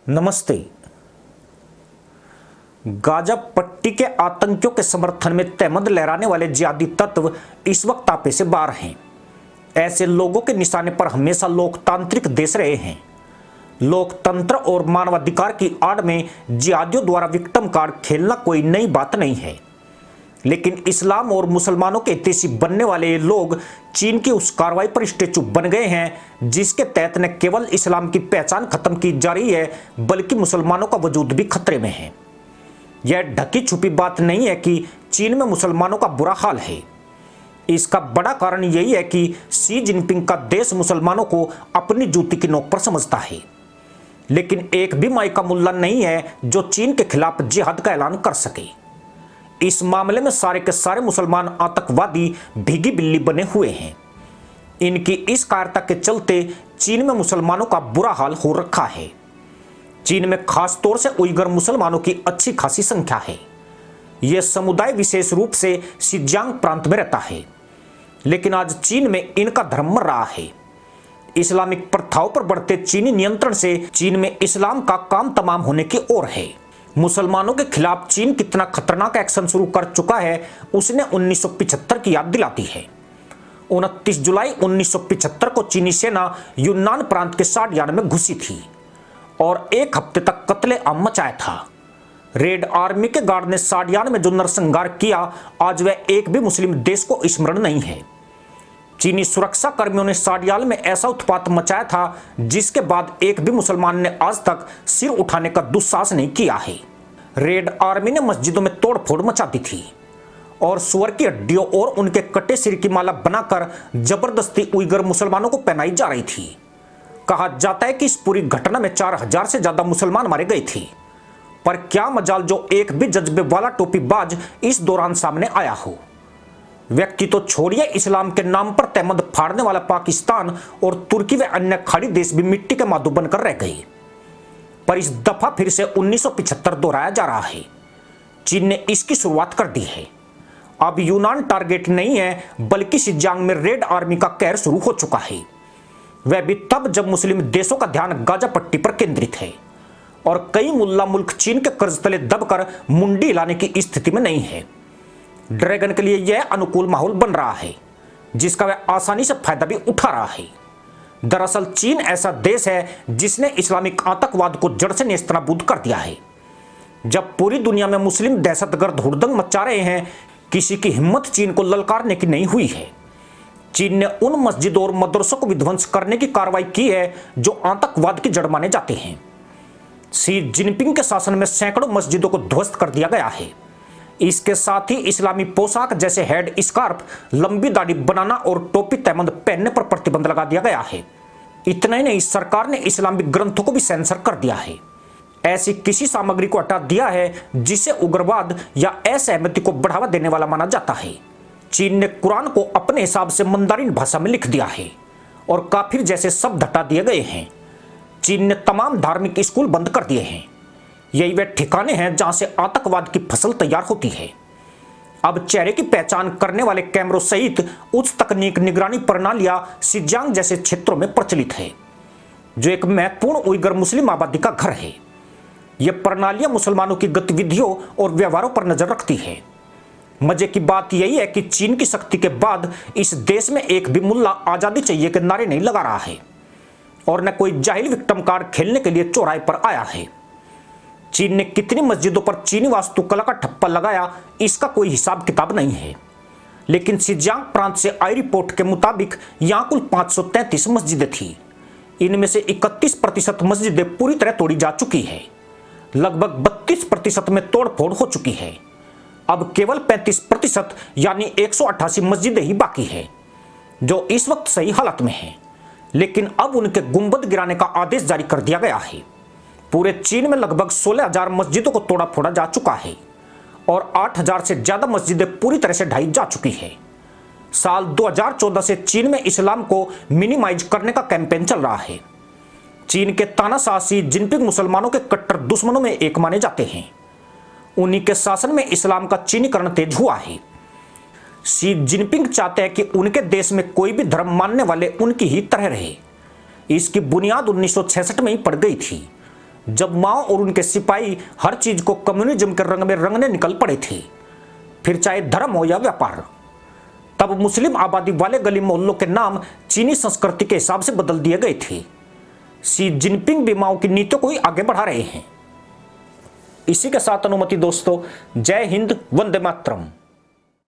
नमस्ते। गाजा पट्टी के आतंकियों के समर्थन में तहमद लहराने वाले जिहादी तत्व इस वक्त आपे से बाहर हैं। ऐसे लोगों के निशाने पर हमेशा लोकतांत्रिक देश रहे हैं। लोकतंत्र और मानवाधिकार की आड़ में जिहादियों द्वारा विक्टिम कार्ड खेलना कोई नई बात नहीं है, लेकिन इस्लाम और मुसलमानों के हितैषी बनने वाले ये लोग चीन की उस कार्रवाई पर स्टेचू बन गए हैं जिसके तहत न केवल इस्लाम की पहचान खत्म की जा रही है बल्कि मुसलमानों का वजूद भी खतरे में है। यह ढकी छुपी बात नहीं है कि चीन में मुसलमानों का बुरा हाल है। इसका बड़ा कारण यही है कि शी जिनपिंग का देश मुसलमानों को अपनी जूती की नोक पर समझता है, लेकिन एक भी माई का मुल्ला नहीं है जो चीन के खिलाफ जिहाद का ऐलान कर सके। इस मामले में सारे के सारे मुसलमान आतंकवादी भीगी बिल्ली बने हुए हैं। इनकी इस कायरता के चलते चीन में मुसलमानों का बुरा हाल हो रखा है। चीन में खास तौर से उइगर मुसलमानों की अच्छी खासी संख्या है। यह समुदाय विशेष रूप से शिनजियांग प्रांत में रहता है, लेकिन आज चीन में इनका धर्म मर रहा है। इस्लामिक प्रथाओं पर बढ़ते चीनी नियंत्रण से चीन में इस्लाम का काम तमाम होने की ओर है। मुसलमानों के खिलाफ चीन कितना खतरनाक एक्शन शुरू कर चुका है उसने 1975 की याद दिलाती है। 29 जुलाई 1975 को चीनी सेना यूनान प्रांत के शाडियान में घुसी थी और एक हफ्ते तक कत्ले आम मचाया था। रेड आर्मी के गार्ड ने शाडियान में जो नरसंहार किया, आज वह एक भी मुस्लिम देश को स्मरण नहीं है। चीनी सुरक्षा कर्मियों ने शाडियान में ऐसा उत्पात मचाया था जिसके बाद एक भी मुसलमान ने आज तक सिर उठाने का दुस्साहस नहीं किया है। रेड आर्मी ने मस्जिदों में तोड़फोड़ मचा दी थी और सुअर की हड्डियों और उनके कटे सिर की माला बनाकर जबरदस्ती उइगर मुसलमानों को पहनाई जा रही थी। कहा जाता है कि इस पूरी घटना में 4000 से ज्यादा मुसलमान मारे गए थे, पर क्या मजाल जो एक भी जज्बे वाला टोपीबाज इस दौरान सामने आया हो। व्यक्ति तो छोड़िए, इस्लाम के नाम पर तहमद फाड़ने वाला पाकिस्तान और तुर्की व अन्य खाड़ी देश भी मिट्टी के मादू बनकर रह गए। पर इस दफा फिर से 1975 दोहराया जा रहा है। चीन ने इसकी शुरुआत कर दी है। अब यूनान टारगेट नहीं है बल्कि शिनजियांग में रेड आर्मी का कहर शुरू हो चुका है। वह भी तब जब मुस्लिम देशों का ध्यान गाजा पट्टी पर केंद्रित है और कई मुल्ला मुल्क चीन के कर्ज तले दबकर मुंडी हिलाने की स्थिति में नहीं है। ड्रैगन के लिए यह अनुकूल माहौल बन रहा है जिसका वह आसानी से फायदा भी उठा रहा है। दरअसल चीन ऐसा देश है जिसने इस्लामिक आतंकवाद को जड़ से नेस्तनाबूद कर दिया है। जब पूरी दुनिया में मुस्लिम दहशतगर्द हुड़दंग मचा रहे हैं, किसी की हिम्मत चीन को ललकारने की नहीं हुई है। चीन ने उन मस्जिदों और मदरसों को विध्वंस करने की कार्रवाई की है जो आतंकवाद की जड़ माने जाते हैं। शी जिनपिंग के शासन में सैकड़ों मस्जिदों को ध्वस्त कर दिया गया है। इसके साथ ही इस्लामी पोशाक जैसे हेड स्कार्फ, लंबी दाढ़ी बनाना और टोपी तहमद पहनने पर प्रतिबंध लगा दिया गया है। इतना ही नहीं, सरकार ने इस्लामिक ग्रंथों को भी सेंसर कर दिया है। ऐसी किसी सामग्री को हटा दिया है जिसे उग्रवाद या असहमति को बढ़ावा देने वाला माना जाता है। चीन ने कुरान को अपने हिसाब से मंदारिन भाषा में लिख दिया है और काफिर जैसे शब्द हटा दिए गए हैं। चीन ने तमाम धार्मिक स्कूल बंद कर दिए हैं। यही वे ठिकाने हैं जहां से आतंकवाद की फसल तैयार होती है। अब चेहरे की पहचान करने वाले कैमरों सहित उच्च तकनीक निगरानी प्रणालियां शिनजियांग जैसे क्षेत्रों में प्रचलित है, जो एक महत्वपूर्ण उइगर मुस्लिम आबादी का घर है। ये प्रणालियां मुसलमानों की गतिविधियों और व्यवहारों पर नजर रखती है। मजे की बात यही है कि चीन की शक्ति के बाद इस देश में एक भी मुल्ला आजादी चाहिए के नारे नहीं लगा रहा है और न कोई जाहिल विक्टिम कार्ड खेलने के लिए चौराहे पर आया है। चीन ने कितनी मस्जिदों पर चीनी वास्तुकला का ठप्पा लगाया, इसका कोई हिसाब किताब नहीं है, लेकिन शिनजियांग प्रांत से आई रिपोर्ट के मुताबिक यहां कुल 533 मस्जिदें थी। इनमें से 31% मस्जिदें पूरी तरह तोड़ी जा चुकी है। लगभग 32% में तोड़फोड़ हो चुकी है। अब केवल 35% यानी 188 मस्जिदें ही बाकी है जो इस वक्त सही हालत में है, लेकिन अब उनके गुंबद गिराने का आदेश जारी कर दिया गया है। पूरे चीन में लगभग 16,000 मस्जिदों को तोड़ा फोड़ा जा चुका है और 8,000 से ज्यादा मस्जिदें पूरी तरह से ढाई जा चुकी है। साल 2014 से चीन में इस्लाम को मिनिमाइज करने का कैंपेन चल रहा है। चीन के तानाशाह शी जिनपिंग मुसलमानों के कट्टर दुश्मनों में एक माने जाते हैं। उन्हीं के शासन में इस्लाम का चीनीकरण तेज हुआ है। शी जिनपिंग चाहते हैं कि उनके देश में कोई भी धर्म मानने वाले उनकी ही तरह रहे। इसकी बुनियाद 1966 में ही पड़ गई थी, जब माओ और उनके सिपाही हर चीज को कम्युनिज्म के रंग में रंगने निकल पड़े थे, फिर चाहे धर्म हो या व्यापार, तब मुस्लिम आबादी वाले गली मोहल्लों के नाम चीनी संस्कृति के हिसाब से बदल दिए गए थे। शी जिनपिंग भी माओ की नीतियों को ही आगे बढ़ा रहे हैं। इसी के साथ अनुमति दोस्तों, जय हिंद, वंदे मातरम।